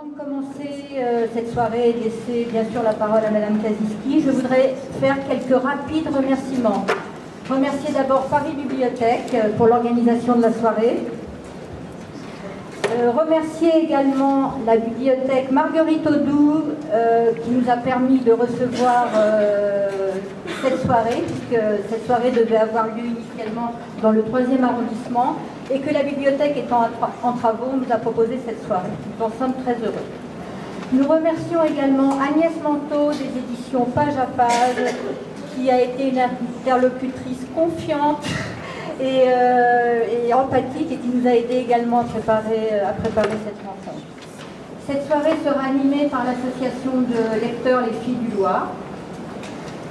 Avant de commencer cette soirée et de laisser bien sûr la parole à Madame Kaziski, je voudrais faire quelques rapides remerciements. Remercier d'abord Paris Bibliothèque pour l'organisation de la soirée. Remercier également la bibliothèque Marguerite Audoux qui nous a permis de recevoir cette soirée, puisque cette soirée devait avoir lieu initialement dans le 3e arrondissement et que la bibliothèque étant en travaux nous a proposé cette soirée. Nous en sommes très heureux. Nous remercions également Agnès Manteau des éditions Page à Page qui a été une interlocutrice confiante et empathique et qui nous a aidé également à préparer cette rencontre. Cette soirée sera animée par l'association de lecteurs Les Filles du Loir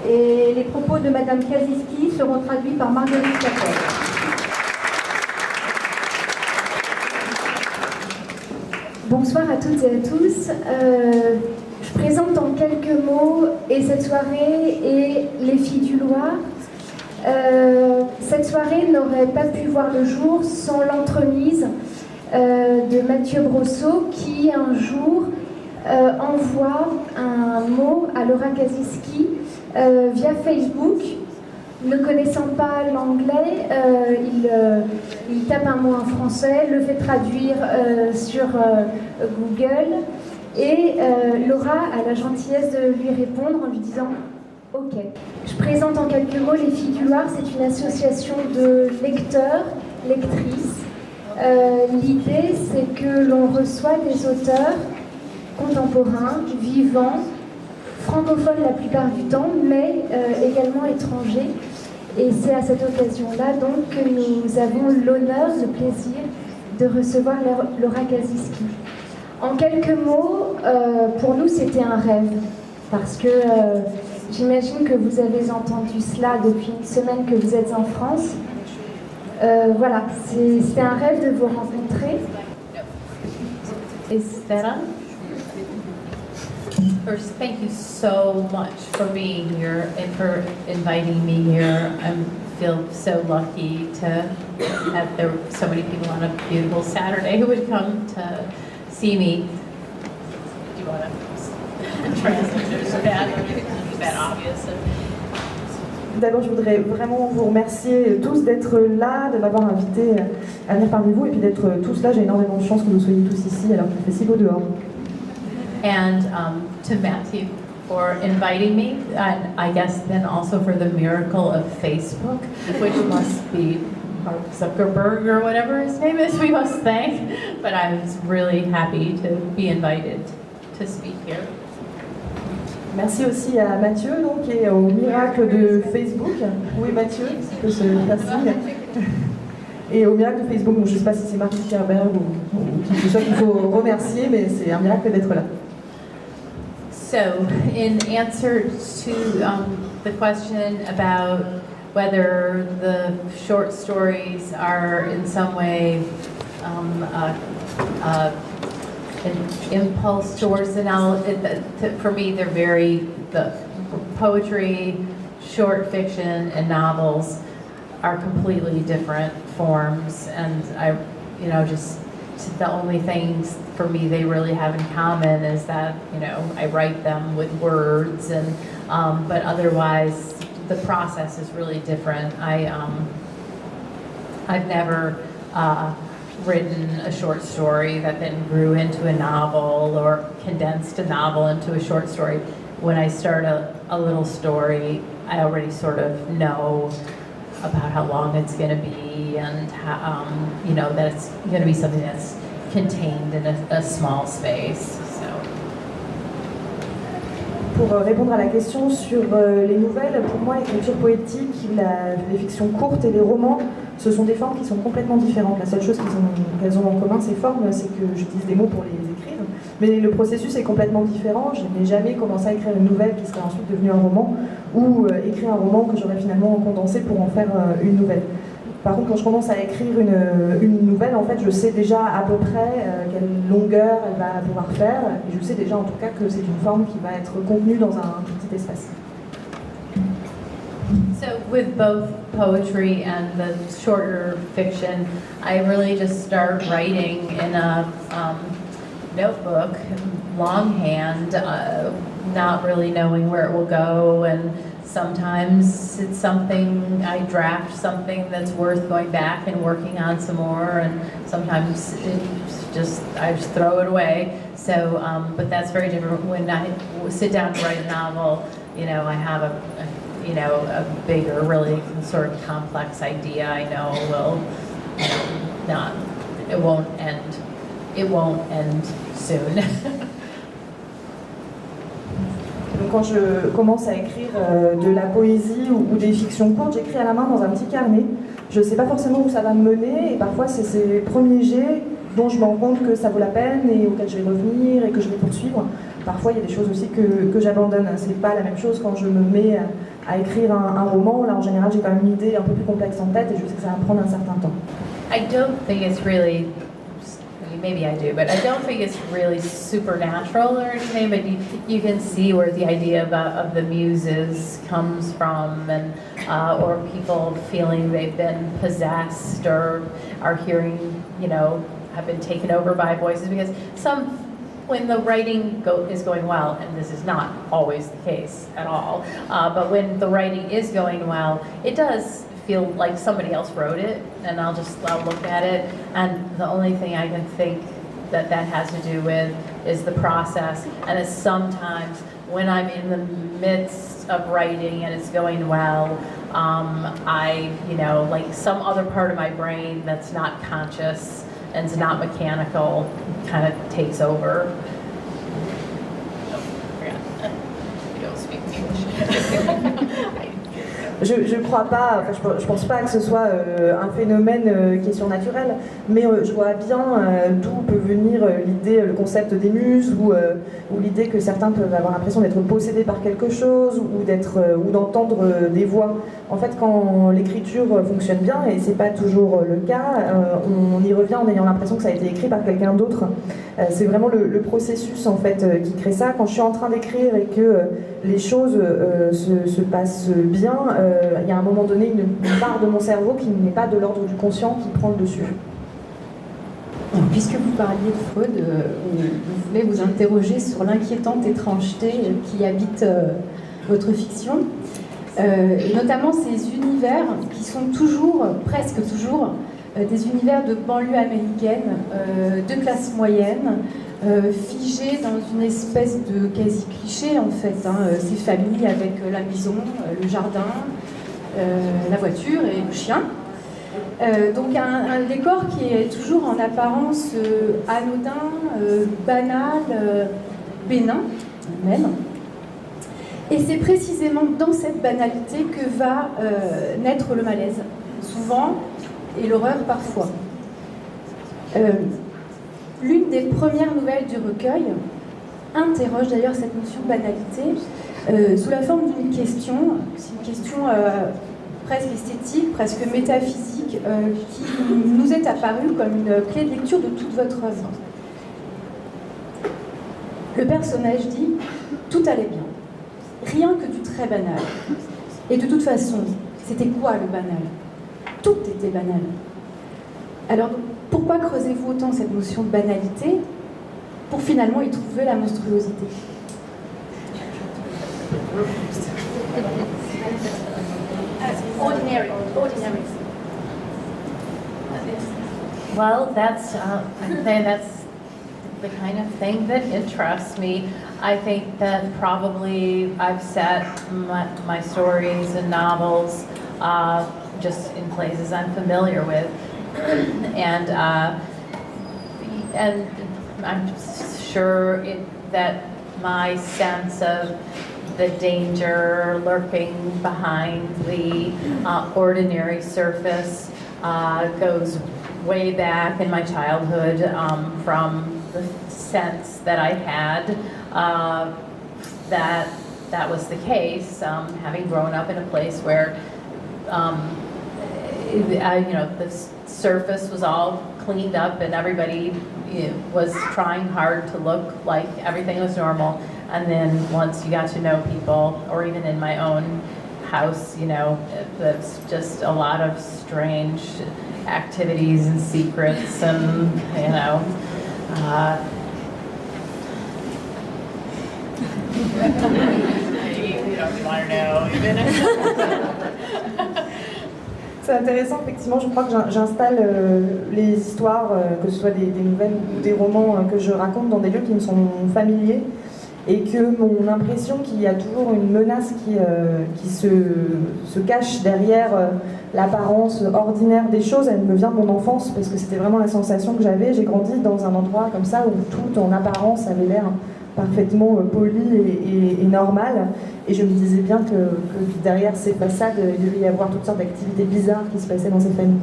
et les propos de Madame Kaziski seront traduits par Marguerite Capel. Bonsoir à toutes et à tous. Je présente en quelques mots et cette soirée et Les Filles du Loir. Cette soirée n'aurait pas pu voir le jour sans l'entremise de Mathieu Brosseau qui un jour envoie un mot à Laura Kaziski via Facebook. Ne connaissant pas l'anglais, il tape un mot en français, le fait traduire sur Google et Laura a la gentillesse de lui répondre en lui disant « Ok ». Je présente en quelques mots Les Filles du Loir, c'est une association de lecteurs, lectrices. L'idée, c'est que l'on reçoit des auteurs contemporains, vivants, francophones la plupart du temps, mais également étrangers. Et c'est à cette occasion-là donc que nous avons l'honneur, le plaisir de recevoir Laura Kaziski. En quelques mots, pour nous c'était un rêve, parce que j'imagine que vous avez entendu cela depuis une semaine que vous êtes en France. Voilà, c'était un rêve de vous rencontrer. Is that on? First, thank you so much for being here and for inviting me here. I feel so lucky to have there so many people on a beautiful Saturday who would come to see me. Do you want to translate? Is that obvious? D'abord, je voudrais vraiment vous remercier tous d'être là, de m'avoir invité à venir parmi vous et puis d'être tous là. J'ai énormément de chance que vous soyez tous ici alors qu'il fait si beau dehors. And to Matthew for inviting me, and I guess then also for the miracle of Facebook, which must be Mark Zuckerberg or whatever his name is, we must thank. But I was really happy to be invited to speak here. Merci aussi à Mathieu, donc, et au miracle de Facebook. Où est Mathieu? Il peut se faire signe. Et au miracle de Facebook, bon, je ne sais pas si c'est Mark Zuckerberg ou qui soit qu'il faut remercier, mais c'est un miracle d'être là. So, in answer to the question about whether the short stories are in some way an impulse towards the novel, for me they're the poetry, short fiction, and novels are completely different forms, and just the only things for me they really have in common is that I write them with words, and but otherwise the process is really different. I've never written a short story that then grew into a novel or condensed a novel into a short story. When I start a little story, I already sort of know about how long it's going to be and how, that it's going to be something that's contained in a small space. So. Pour répondre à la question sur les nouvelles, pour moi l'écriture poétique, les fictions courtes et les romans, ce sont des formes qui sont complètement différentes. La seule chose qu'elles ont en commun, ces formes, c'est que j'utilise des mots pour les écrire. Mais le processus est complètement différent. Je n'ai jamais commencé à écrire une nouvelle qui serait ensuite devenue un roman ou écrire un roman que j'aurais finalement condensé pour en faire une nouvelle. Par contre, quand je commence à écrire une nouvelle, en fait, je sais déjà à peu près quelle longueur elle va pouvoir faire. Et je sais déjà en tout cas que c'est une forme qui va être contenue dans un tout petit espace. So with both poetry and the shorter fiction, I really just start writing in notebook, longhand, not really knowing where it will go, and sometimes it's something, I draft something that's worth going back and working on some more, and sometimes I just throw it away. So, but that's very different when I sit down to write a novel. You know, I have a bigger, really sort of complex idea. I know it won't end soon. Donc quand je commence à écrire de la poésie ou des fictions courtes, j'écris à la main dans un petit carnet. Je ne sais pas forcément où ça va me mener, et parfois c'est ces premiers jets dont je me rends compte que ça vaut la peine et auxquels je vais revenir et que je vais poursuivre. Parfois il y a des choses aussi que j'abandonne. C'est pas la même chose quand je me mets à écrire un roman. Là en général j'ai quand même une idée un peu plus complexe en tête et je sais que ça va me prendre un certain temps. I don't think it's really, maybe I do, but I don't think it's really supernatural or anything, but you can see where the idea of the muses comes from, and or people feeling they've been possessed or are hearing, have been taken over by voices, because when the writing is going well, and this is not always the case at all, but when the writing is going well, it does feel like somebody else wrote it, and I'll look at it, and the only thing I can think that has to do with is the process. And it's sometimes when I'm in the midst of writing and it's going well, like some other part of my brain that's not conscious and it's not mechanical kind of takes over. You don't speak English. Je crois pas, je pense pas que ce soit un phénomène qui est surnaturel, mais je vois bien d'où peut venir l'idée, le concept des muses, ou l'idée que certains peuvent avoir l'impression d'être possédés par quelque chose, ou d'entendre des voix. En fait, quand l'écriture fonctionne bien, et c'est pas toujours le cas, on y revient en ayant l'impression que ça a été écrit par quelqu'un d'autre. C'est vraiment le processus en fait qui crée ça. Quand je suis en train d'écrire et que les choses se passent bien, il y a un moment donné une part de mon cerveau qui n'est pas de l'ordre du conscient qui prend le dessus. Alors, puisque vous parliez de Freud, vous voulez vous interroger sur l'inquiétante étrangeté qui habite votre fiction, et notamment ces univers qui sont presque toujours, des univers de banlieue américaine, de classe moyenne, figés dans une espèce de quasi-cliché en fait, ces familles avec la maison, le jardin, la voiture et le chien. Donc un décor qui est toujours en apparence anodin, banal, bénin même. Et c'est précisément dans cette banalité que va naître le malaise, souvent, et l'horreur parfois. L'une des premières nouvelles du recueil interroge d'ailleurs cette notion de banalité sous la forme d'une question. C'est une question presque esthétique, presque métaphysique, qui nous est apparue comme une clé de lecture de toute votre œuvre. Le personnage dit « Tout allait bien, rien que du très banal. Et de toute façon, c'était quoi le banal ? Tout était banal. Alors, pourquoi creusez-vous autant cette notion de banalité pour finalement y trouver la monstruosité ? Ordinary. Well, that's the kind of thing that interests me. I think that probably I've set my stories and novels just in places I'm familiar with, and I'm sure that my sense of the danger lurking behind the ordinary surface goes way back in my childhood, from the sense that I had that was the case, having grown up in a place where the surface was all cleaned up and everybody was trying hard to look like everything was normal. And then once you got to know people, or even in my own house, that's just a lot of strange activities and secrets, and C'est intéressant, effectivement, je crois que j'installe les histoires, que ce soit des nouvelles ou des romans que je raconte dans des lieux qui me sont familiers, et que mon impression qu'il y a toujours une menace qui se cache derrière l'apparence ordinaire des choses, elle me vient de mon enfance, parce que c'était vraiment la sensation que j'avais. J'ai grandi dans un endroit comme ça où tout en apparence avait l'air parfaitement poli et normal, et je me disais bien que derrière ces façades, il devait y avoir toutes sortes d'activités bizarres qui se passaient dans ces familles.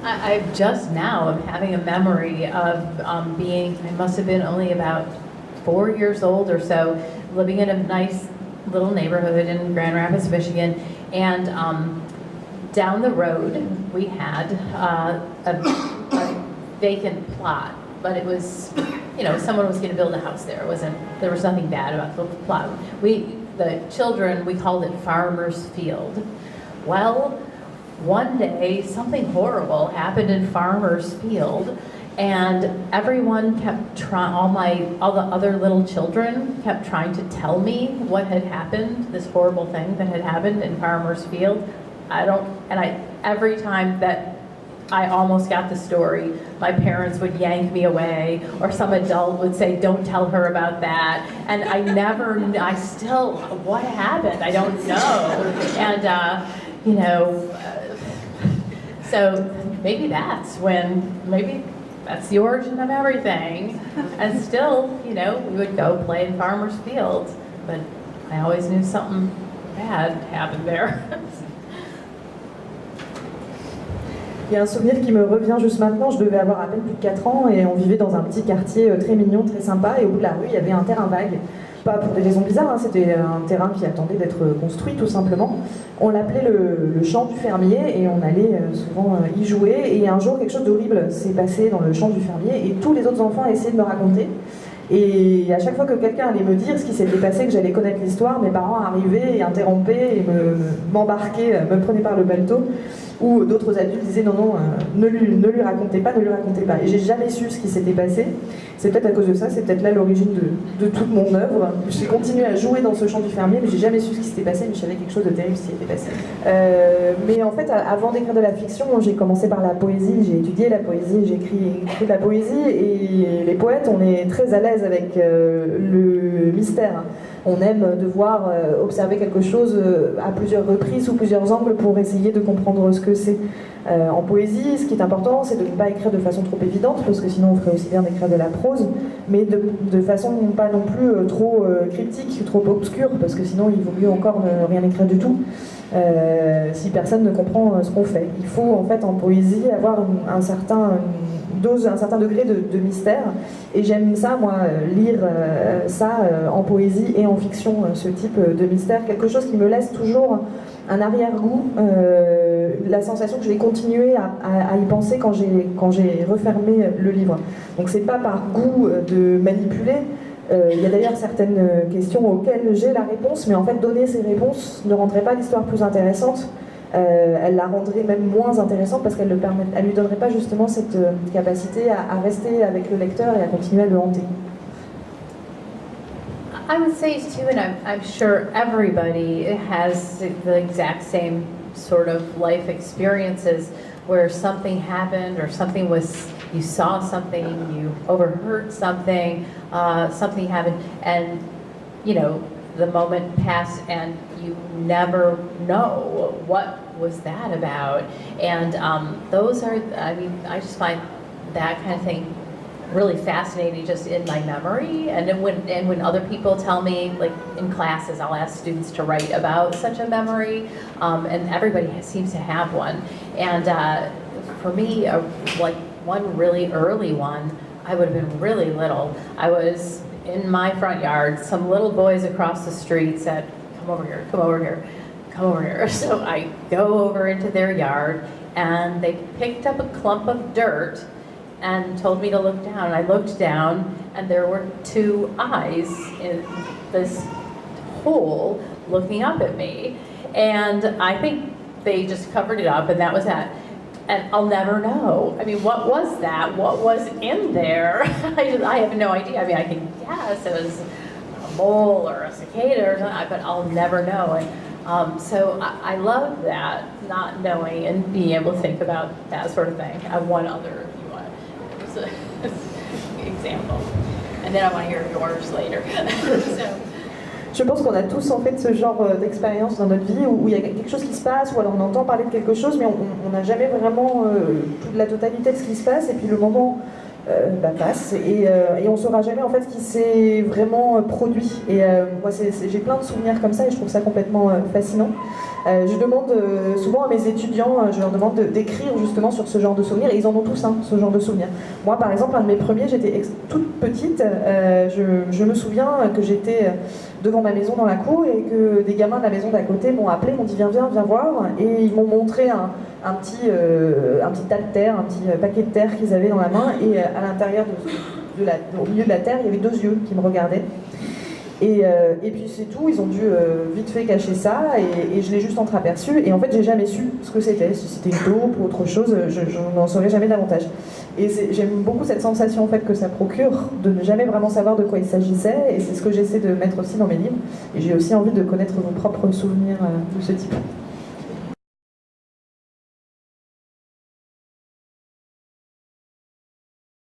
I just now am having a memory of being, I must have been only about 4 years old or so, living in a nice little neighborhood in Grand Rapids, Michigan, and down the road we had a vacant plot, but it was, you know, someone was going to build a house there. There was nothing bad about the plot. The children, we called it Farmer's Field. Well, one day something horrible happened in Farmer's Field, and everyone kept trying, all the other little children kept trying to tell me what had happened, this horrible thing that had happened in Farmer's Field. Every time that I almost got the story, my parents would yank me away, or some adult would say, don't tell her about that. And I still, what happened? I don't know. And, you know, so maybe that's the origin of everything. And still, you know, we would go play in Farmer's Field, but I always knew something bad happened there. Il y a un souvenir qui me revient juste maintenant. Je devais avoir à peine plus de 4 ans et on vivait dans un petit quartier très mignon, très sympa, et au bout de la rue il y avait un terrain vague. Pas pour des raisons bizarres, hein, c'était un terrain qui attendait d'être construit tout simplement. On l'appelait le champ du fermier et on allait souvent y jouer. Et un jour quelque chose d'horrible s'est passé dans le champ du fermier et tous les autres enfants essayaient de me raconter. Et à chaque fois que quelqu'un allait me dire ce qui s'était passé, que j'allais connaître l'histoire, mes parents arrivaient et interrompaient et m'embarquaient, me prenaient par le balto. Ou d'autres adultes disaient non, ne lui racontez pas. Et j'ai jamais su ce qui s'était passé. C'est peut-être à cause de ça, c'est peut-être là l'origine de toute mon œuvre. J'ai continué à jouer dans ce champ du fermier, mais j'ai jamais su ce qui s'était passé, mais je savais quelque chose de terrible qui s'était passé. Mais en fait, avant d'écrire de la fiction, j'ai commencé par la poésie, j'ai étudié la poésie, j'ai écrit de la poésie, et les poètes, on est très à l'aise avec le mystère. On aime devoir observer quelque chose à plusieurs reprises, sous plusieurs angles, pour essayer de comprendre ce que c'est. En poésie, ce qui est important, c'est de ne pas écrire de façon trop évidente, parce que sinon on ferait aussi bien d'écrire de la prose, mais de façon pas non plus trop cryptique, trop obscure, parce que sinon il vaut mieux encore ne rien écrire du tout, si personne ne comprend ce qu'on fait. Il faut en fait en poésie avoir un certain degré de mystère, et j'aime ça, moi, lire ça en poésie et en fiction, ce type de mystère, quelque chose qui me laisse toujours un arrière-goût, la sensation que je vais continuer à y penser quand j'ai refermé le livre. Donc c'est pas par goût de manipuler. Il y a d'ailleurs certaines questions auxquelles j'ai la réponse, mais en fait donner ces réponses ne rendrait pas l'histoire plus intéressante. Elle la rendrait même moins intéressante, parce qu'elle lui donnerait pas justement cette capacité à rester avec le lecteur et à continuer à le hanter. I would say too, and I'm sure everybody has the exact same sort of life experiences where something happened, or you saw something, you overheard something, something happened, and you know, the moment passed and you never know what was that about. And those are, I mean, I just find that kind of thing really fascinating, just in my memory. And then when other people tell me, like in classes, I'll ask students to write about such a memory, and everybody seems to have one. And for me, like one really early one, I would have been really little. I was in my front yard. Some little boys across the street said, "Come over here, come over here, come over here." So I go over into their yard, and they picked up a clump of dirt and told me to look down. I looked down, and there were 2 eyes in this hole looking up at me. And I think they just covered it up, and that was that. And I'll never know. I mean, what was that? What was in there? I have no idea. I mean, I can guess it was mole or a cicada or something, but I'll never know. And so I love that, not knowing and being able to think about that sort of thing. I have one other, if you want. It's an example. And then I want to hear yours later. So. Je pense qu'on a tous en fait ce genre d'expérience dans notre vie où il y a quelque chose qui se passe, ou alors on entend parler de quelque chose, mais on n'a jamais vraiment toute la totalité de ce qui se passe, et puis le moment passe, et on ne saura jamais en fait ce qui s'est vraiment produit. Et moi j'ai plein de souvenirs comme ça, et je trouve ça complètement fascinant. Je demande souvent à mes étudiants, je leur demande d'écrire justement sur ce genre de souvenirs, et ils en ont tous ce genre de souvenirs. Moi par exemple, un de mes premiers, j'étais toute petite, je me souviens que j'étais devant ma maison dans la cour, et que des gamins de la maison d'à côté m'ont appelé, m'ont dit viens voir, et ils m'ont montré un petit tas de terre, un petit paquet de terre qu'ils avaient dans la main, et à l'intérieur au milieu de la terre, il y avait 2 yeux qui me regardaient. Et puis c'est tout, ils ont dû vite fait cacher ça, et je l'ai juste entreaperçu, et en fait j'ai jamais su ce que c'était, si c'était une taupe ou autre chose, je n'en saurais jamais davantage. Et j'aime beaucoup cette sensation en fait que ça procure de ne jamais vraiment savoir de quoi il s'agissait, et c'est ce que j'essaie de mettre aussi dans mes livres, et j'ai aussi envie de connaître vos propres souvenirs de ce type.